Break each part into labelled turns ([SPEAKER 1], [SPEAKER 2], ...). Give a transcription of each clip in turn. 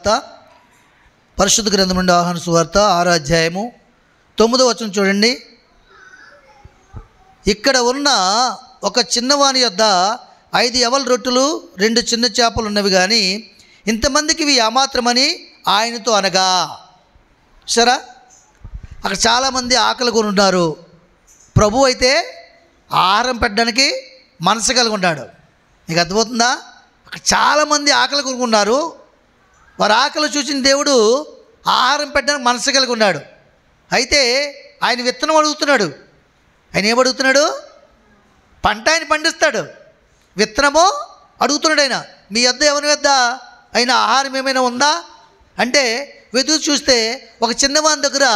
[SPEAKER 1] సువార్త, పరిశుద్ధ గ్రంథం నుండి యోహాను సువార్త 6వ అధ్యాయము 9వ వచనం చూడండి. ఇక్కడ ఉన్న ఒక చిన్నవాని యొద్ద 5 యవల రొట్టెలు 2 చిన్న చేపలు ఉన్నవి, కానీ ఇంతమందికి ఇవి ఏమాత్రమని ఆయనతో అనగా. సరే, అక్కడ చాలామంది ఆకలి కొని ఉన్నారు. ప్రభు అయితే ఆహారం పెట్టడానికి మనసు కలిగి ఉన్నాడు. నీకు అర్థమవుతుందా? అక్కడ చాలామంది ఆకలి కొనుక్కున్నారు. వారి ఆకలి చూసిన దేవుడు ఆహారం పెట్టడానికి మనసు కలిగి ఉన్నాడు. అయితే ఆయన విత్తనం అడుగుతున్నాడు. ఆయన ఏమడుగుతున్నాడు? పంట ఆయన పండిస్తాడు, విత్తనము అడుగుతున్నాడు. ఆయన మీ వద్ద ఎవరి వద్ద అయినా ఆహారం ఏమైనా ఉందా అంటే వెతుకు చూస్తే ఒక చిన్నవాని దగ్గర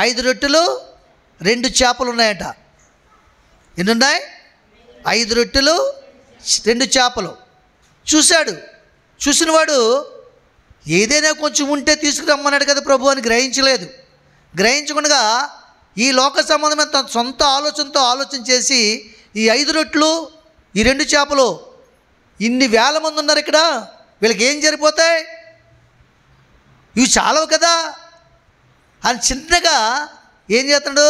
[SPEAKER 1] 5 రొట్టెలు 2 చేపలు ఉన్నాయట. ఎన్ని ఉన్నాయి? 5 రొట్టెలు 2 చేపలు. చూశాడు. చూసినవాడు ఏదైనా కొంచెం ఉంటే తీసుకురమ్మన్నాడు కదా ప్రభు అని గ్రహించలేదు. గ్రహించకుండా ఈ లోక సంబంధమైన తన సొంత ఆలోచనతో ఆలోచన చేసి ఈ 5 రొట్టెలు ఈ 2 చేపలు, ఇన్ని వేల మంది ఉన్నారు ఇక్కడ, వీళ్ళకి ఏం సరిపోతాయి, ఇవి చాలవు కదా అని చిన్నగా ఏం చేస్తున్నాడు?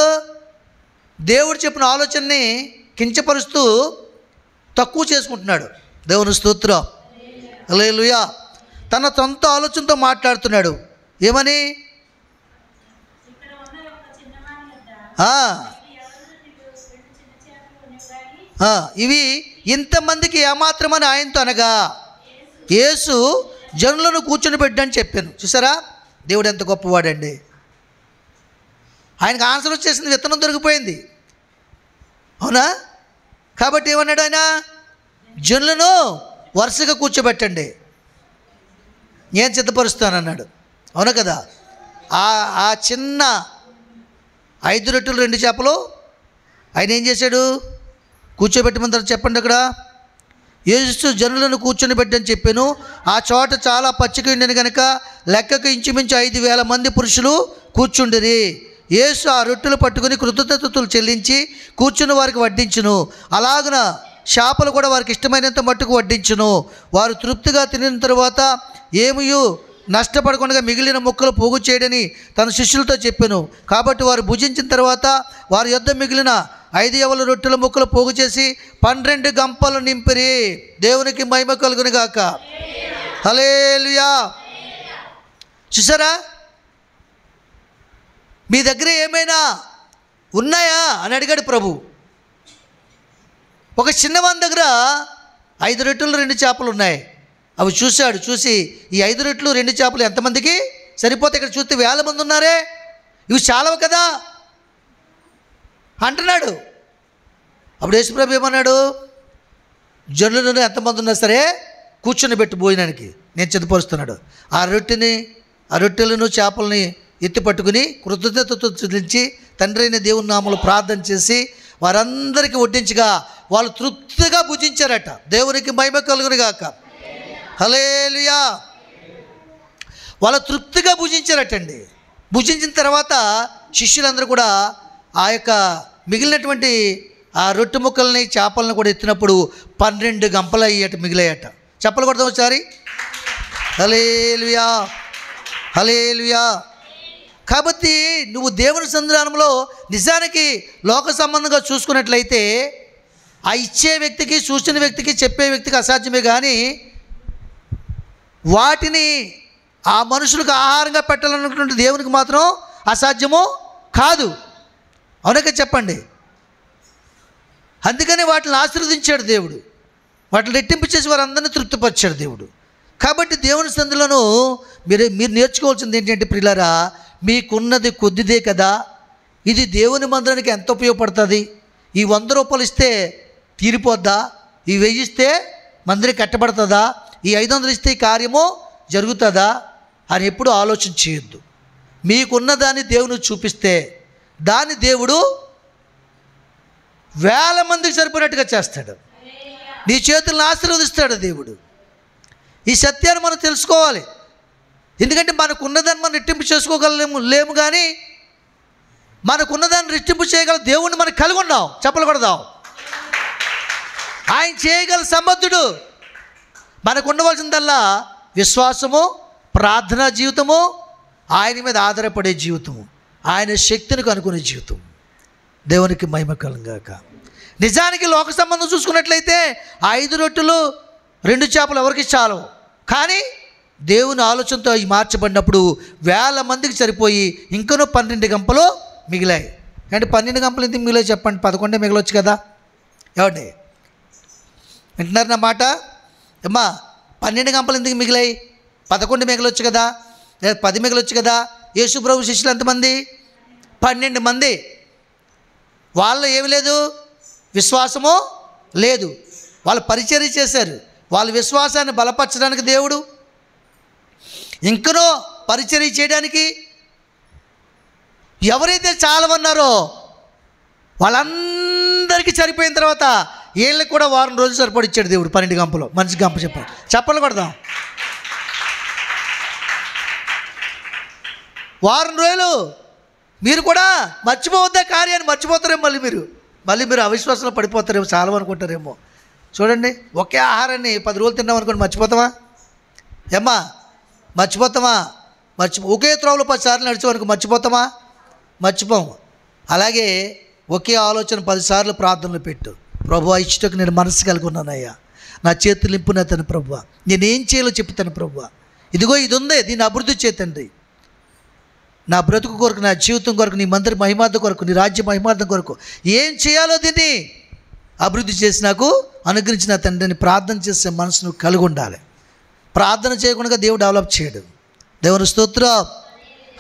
[SPEAKER 1] దేవుడు చెప్పిన ఆలోచనని కించపరుస్తూ తక్కువ చేసుకుంటున్నాడు. దేవుని స్తోత్రం, హల్లెలూయా. తన సొంత ఆలోచనతో మాట్లాడుతున్నాడు. ఏమని? ఇవి ఇంతమందికి ఏమాత్రమని ఆయనతో అనగా యేసు జనులను కూర్చొని పెట్టని చెప్పాను. చూసారా దేవుడు ఎంత గొప్పవాడండి. ఆయనకు ఆన్సర్ వచ్చేసింది, విత్తనం దొరికిపోయింది. అవునా? కాబట్టి ఏమన్నాడు ఆయన? జనులను వరుసగా కూర్చోబెట్టండి, నేను సిద్ధపరుస్తానన్నాడు. అవునా కదా? ఆ చిన్న 5 రొట్టెలు 2 చేపలు ఆయన ఏం చేశాడు? కూర్చోబెట్టమని తర్వాత చెప్పండి. అక్కడ యేసు జనులను కూర్చొని పెట్టని చెప్పాను. ఆ చోట చాలా పచ్చిక ఉండేది కనుక లెక్కకు ఇంచుమించు 5,000 మంది పురుషులు కూర్చుండిరి. యేసు ఆ రొట్టెలు పట్టుకుని కృతజ్ఞతలు చెల్లించి కూర్చుని వారికి వడ్డించును. అలాగున చేపలు కూడా వారికి ఇష్టమైనంత మట్టుకు వడ్డించును. వారు తృప్తిగా తినిన తర్వాత ఏమియు నష్టపడకుండా మిగిలిన ముక్కలు పోగు చేయడని తన శిష్యులతో చెప్పాను. కాబట్టి వారు భుజించిన తర్వాత వారి యొద్ద మిగిలిన 5 యవల రొట్టెల ముక్కలు పోగు చేసి 12 గంపలు నింపిరి. దేవునికి మహిమ కలుగును గాక. హల్లెలూయా. చూసారా? మీ దగ్గర ఏమైనా ఉన్నాయా అని అడిగాడు ప్రభు. ఒక చిన్నవాని దగ్గర 5 రొట్టెలు 2 చేపలు ఉన్నాయి. అవి చూశాడు. చూసి ఈ 5 రొట్టెలు 2 చేపలు ఎంతమందికి సరిపోతే? ఇక్కడ చూస్తే 1000 మంది ఉన్నారే, ఇవి చాలవు కదా అంటున్నాడు. అప్పుడు యేసుప్రభు ఏమన్నాడు? జనులను ఎంతమంది ఉన్నా సరే కూర్చొని పెట్టి భోజనానికి నేను సిద్ధపరుస్తున్నాడు. ఆ రొట్టెలను చేపలని ఎత్తి పట్టుకుని కృతజ్ఞతతో చెల్లించి తండ్రి అయిన దేవుని నామములో ప్రార్థన చేసి వారందరికీ వడ్డించగా వాళ్ళు తృప్తిగా భుజించారట. దేవునికి మహిమ కలుగును గాక. హల్లెలూయా. వాళ్ళు తృప్తిగా భుజించారటండి. భుజించిన తర్వాత శిష్యులందరూ కూడా ఆ యొక్క మిగిలినటువంటి ఆ రొట్టె ముక్కల్ని చేపలను కూడా ఎత్తినప్పుడు 12 గంపలు అయ్యాట, మిగిలాయట. చెప్పలు కొడతాం ఒకసారి. హల్లెలూయా, హల్లెలూయా. కాబట్టి నువ్వు దేవుని సన్నిధానంలో నిజానికి లోక సంబంధంగా చూసుకున్నట్లయితే ఆ ఇచ్చే వ్యక్తికి, చూసిన వ్యక్తికి, చెప్పే వ్యక్తికి అసాధ్యమే, కానీ వాటిని ఆ మనుషులకు ఆహారంగా పెట్టాలనుకున్న దేవునికి మాత్రం అసాధ్యము కాదు. అవునక చెప్పండి. అందుకని వాటిని ఆశీర్వదించాడు దేవుడు. వాటిని రెట్టింపు చేసి వారందరినీ తృప్తిపరిచాడు దేవుడు. కాబట్టి దేవుని సందులను మీరు నేర్చుకోవాల్సింది ఏంటంటే ప్రియులారా, మీకున్నది కొద్దిదే కదా, ఇది దేవుని మందిరానికి ఎంత ఉపయోగపడుతుంది? ఈ 100 రూపాయలు ఇస్తే తీరిపోద్దా? ఈ 1000 ఇస్తే మందిరం కట్టబడుతుందా? ఈ 500 ఇస్తే ఈ కార్యము జరుగుతుందా అని ఎప్పుడు ఆలోచన చేయొద్దు. మీకున్న దాన్ని దేవుని చూపిస్తే దాన్ని దేవుడు 1000 మందికి సరిపోయినట్టుగా చేస్తాడు. నీ చేతులను ఆశీర్వదిస్తాడు దేవుడు. ఈ సత్యాన్ని మనం తెలుసుకోవాలి. ఎందుకంటే మనకున్నదాన్ని మనం రెట్టింపు చేసుకోగలేము, కానీ మనకున్నదాన్ని రెట్టింపు చేయగల దేవుణ్ణి మనం కలిగి ఉన్నాం. చెప్పలు కొడదాం. ఆయన చేయగల సమర్థుడు. మనకు ఉండవలసిందల్లా విశ్వాసము, ప్రార్థనా జీవితము, ఆయన మీద ఆధారపడే జీవితము, ఆయన శక్తిని కనుక్కునే జీవితం. దేవునికి మహిమ కలుగాక. నిజానికి లోక సంబంధం చూసుకున్నట్లయితే 5 రొట్టెలు 2 చేపలు ఎవరికి చాలవు. కానీ దేవుని ఆలోచనతో అవి మార్చబడినప్పుడు 1000 మందికి సరిపోయి ఇంకనూ 12 గంపలు మిగిలాయి. అంటే 12 గంపలు ఎందుకు మిగిలాయి చెప్పండి? 11 మిగలవచ్చు కదా. ఏమండి, వింటున్నారు నా మాట? అమ్మా, 12 గంపలు ఎందుకు మిగిలాయి? 11 మిగలొచ్చు కదా, లేదా 10 మిగలొచ్చు కదా. యేసు ప్రభు శిష్యులు ఎంతమంది? 12 మంది. వాళ్ళలో ఏమి లేదు, విశ్వాసము లేదు. వాళ్ళు పరిచర్య చేశారు. వాళ్ళ విశ్వాసాన్ని బలపరచడానికి దేవుడు, ఇంకనో పరిచర్య చేయడానికి ఎవరైతే చాలవన్నారో వాళ్ళందరికీ సరిపోయిన తర్వాత వీళ్ళకి కూడా వారం రోజులు సరిపడిచ్చాడు దేవుడు. 12 గంపలు మనిషి గంప చెప్పలు కొడదాం. వారం రోజులు మీరు కూడా మర్చిపోవద్దా కార్యాన్ని? మర్చిపోతారేమో మళ్ళీ మీరు అవిశ్వాసంలో పడిపోతారేమో, చాలా అనుకుంటారేమో. చూడండి, ఒకే ఆహారాన్ని 10 రోజులు తిన్నాం అనుకోండి, మర్చిపోతామా? ఏమ్మా, మర్చిపోతామా? ఒకే త్రోవలో 10 సార్లు నడిచామనుకో మర్చిపోతామా? మర్చిపోము. అలాగే ఒకే ఆలోచన 10 సార్లు ప్రార్థనలు పెట్టు. ప్రభువా, ఇచ్చటకు నేను మనసు కలిగి ఉన్నానయ్యా, నా చేతులు నింపున తను ప్రభువా, నేనేం చేయాలో చెప్తాను ప్రభువా, ఇదిగో ఇది ఉంది, దీన్ని అభివృద్ధి చేతండి. నా బ్రతుకు కొరకు, నా జీవితం కొరకు, నీ మందిర మహిమార్థం కొరకు, నీ రాజ్య మహిమార్థం కొరకు ఏం చేయాలో దీన్ని అభివృద్ధి చేసి నాకు అనుగ్రహించిన తండ్రిని ప్రార్థన చేసే మనసును కలిగి ఉండాలి. ప్రార్థన చేయకుండా దేవుడు డెవలప్ చేయడు. దేవుని స్తోత్రం,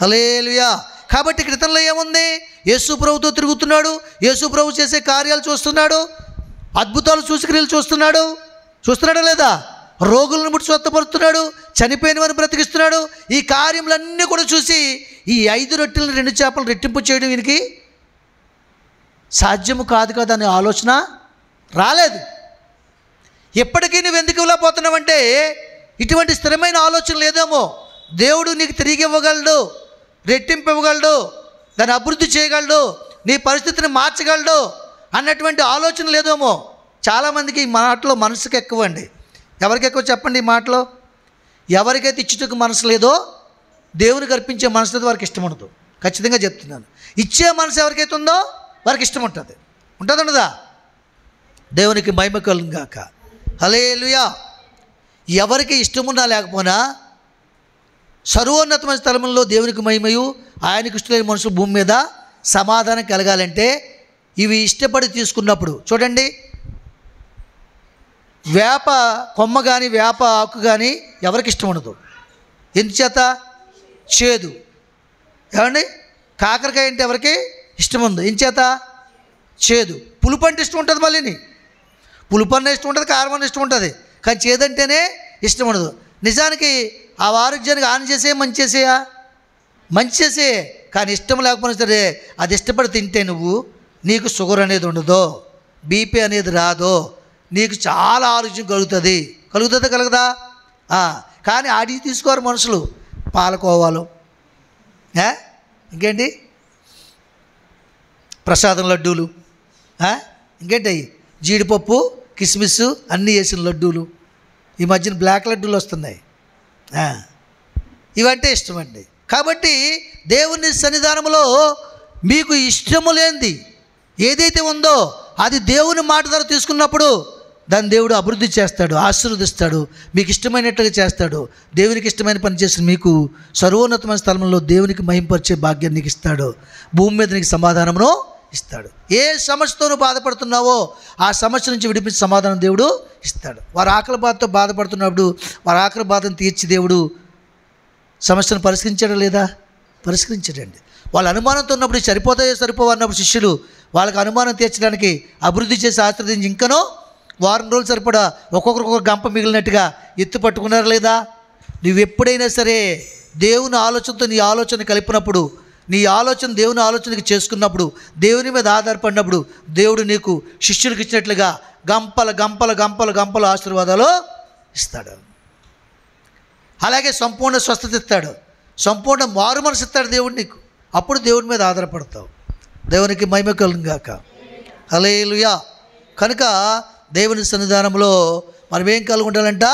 [SPEAKER 1] హల్లెలూయా. కాబట్టి క్రితంలో ఏముంది? యేసు ప్రభుతో తిరుగుతున్నాడు, యేసు ప్రభు చేసే కార్యాలు చూస్తున్నాడు, అద్భుతాలు సూచక్రియలు చూస్తున్నాడా లేదా? రోగులను ముట్టి స్వస్థపరుస్తున్నాడు, చనిపోయినవని బ్రతికిస్తున్నాడు. ఈ కార్యములన్నీ కూడా చూసి ఈ 5 రొట్టెలను 2 చేపలు రెట్టింపు చేయడం వీనికి సాధ్యము కాదు కదా అనే ఆలోచన రాలేదు. ఎప్పటికీ నువ్వు ఎందుకు ఇలా పోతున్నావంటే ఇటువంటి స్థిరమైన ఆలోచన లేదేమో. దేవుడు నీకు తిరిగి ఇవ్వగలడు, రెట్టింపు ఇవ్వగలడు, దాన్ని అభివృద్ధి చేయగలడు, నీ పరిస్థితిని మార్చగలడు అన్నటువంటి ఆలోచన లేదేమో. చాలామందికి ఈ మాటలో మనసుకు ఎక్కువ అండి. ఎవరికి ఎక్కువ చెప్పండి ఈ మాటలో? ఎవరికైతే ఇచ్చుటకు మనసు లేదో దేవునికి అర్పించే మనసు లేదు, వారికి ఇష్టం ఉండదు. ఖచ్చితంగా చెప్తున్నాను. ఇచ్చే మనసు ఎవరికైతే ఉందో వారికి ఇష్టం ఉంటుంది. ఉండదా? దేవునికి మహిమ కలుగుగాక. హల్లెలూయా. ఎవరికి ఇష్టమున్నా లేకపోయినా సర్వోన్నతమైన స్థలంలో దేవునికి మహిమయు ఆయనకు ఇష్టమైన మనుషులు భూమి మీద సమాధానం కలగాలంటే ఇవి ఇష్టపడి తీసుకున్నప్పుడు చూడండి, వేప కొమ్మ కానీ వేప ఆకు కానీ ఎవరికి ఇష్టం ఉండదు. ఎందుచేత? చేదు. ఏమండి, కాకరకాయ అంటే ఎవరికి ఇష్టం ఉంది? ఎందుచేత? చేదు. పులుపు అంటే ఇష్టం ఉంటుంది, మళ్ళీ పులుపు అన్న ఇష్టం ఉంటుంది, కారం అన్న ఇష్టం ఉంటుంది, కానీ చేదంటేనే ఇష్టం ఉండదు. నిజానికి ఆ ఆరోగ్యానికి హాని చేసే మంచి చేసే, కానీ ఇష్టం లేకపోయినా సరే అది ఇష్టపడి తింటే నువ్వు నీకు షుగర్ అనేది ఉండదు, బీపీ అనేది రాదు, నీకు చాలా ఆరోగ్యం కలుగుదా? కానీ ఆడికి తీసుకోరు మనుషులు. పాలకోవాలు, ఇంకేంటి ప్రసాదం లడ్డూలు, ఇంకేంటి జీడిపప్పు కిస్మిస్ అన్నీ వేసిన లడ్డూలు, ఈ మధ్యన బ్లాక్ లడ్డూలు వస్తున్నాయి, ఇవంటే ఇష్టమండి. కాబట్టి దేవుని సన్నిధానంలో మీకు ఇష్టము లేనిది ఏదైతే ఉందో అది దేవుని మాట ద్వారా తీసుకున్నప్పుడు దాన్ని దేవుడు అభివృద్ధి చేస్తాడు, ఆశీర్వదిస్తాడు, మీకు ఇష్టమైనట్లుగా చేస్తాడు. దేవునికి ఇష్టమైన పని చేసిన మీకు సర్వోన్నతమైన స్థలంలో దేవునికి మహింపరిచే భాగ్యాన్ని నీకు ఇస్తాడు, భూమి మీద నీకు సమాధానమును ఇస్తాడు. ఏ సమస్యతోనూ బాధపడుతున్నావో ఆ సమస్య నుంచి విడిపించి సమాధానం దేవుడు ఇస్తాడు. వారు ఆకలి బాధతో బాధపడుతున్నప్పుడు వారి ఆకలి బాధను తీర్చి దేవుడు సమస్యను పరిష్కరించాడా లేదా? పరిష్కరించాడండి. వాళ్ళ అనుమానంతో ఉన్నప్పుడు సరిపోవన్నప్పుడు శిష్యులు వాళ్ళకి అనుమానం తీర్చడానికి అభివృద్ధి చేసి ఆశీర్వదించి ఇంకనో వారం రోజులు సరిపడా ఒక్కొక్కరు గంప మిగిలినట్టుగా ఎత్తు పట్టుకున్నారు లేదా? నువ్వు ఎప్పుడైనా సరే దేవుని ఆలోచనతో నీ ఆలోచన కలిపినప్పుడు, నీ ఆలోచన దేవుని ఆలోచనకి చేసుకున్నప్పుడు, దేవుని మీద ఆధారపడినప్పుడు దేవుడు నీకు శిష్యులకు ఇచ్చినట్లుగా గంపల గంపల గంపల గంపల ఆశీర్వాదాలు ఇస్తాడు. అలాగే సంపూర్ణ స్వస్థత ఇస్తాడు, సంపూర్ణ మారు మనసు ఇస్తాడు దేవుడు నీకు. అప్పుడు దేవుని మీద ఆధారపడతావు. దేవునికి మహిమ కలుగుగాక. హల్లెలూయా. కనుక దేవుని సన్నిధానంలో మనం ఏం కలిగి ఉండాలంట?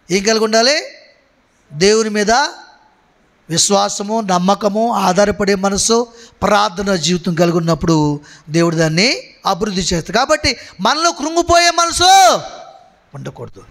[SPEAKER 1] ఏం కలిగి ఉండాలి? దేవుని మీద విశ్వాసము, నమ్మకము, ఆధారపడే మనసు, ప్రార్థన జీవితం కలిగి ఉన్నప్పుడు దేవుడు దాన్ని అభివృద్ధి చేస్తాడు. కాబట్టి మనలో కృంగిపోయే మనసు ఉండకూడదు.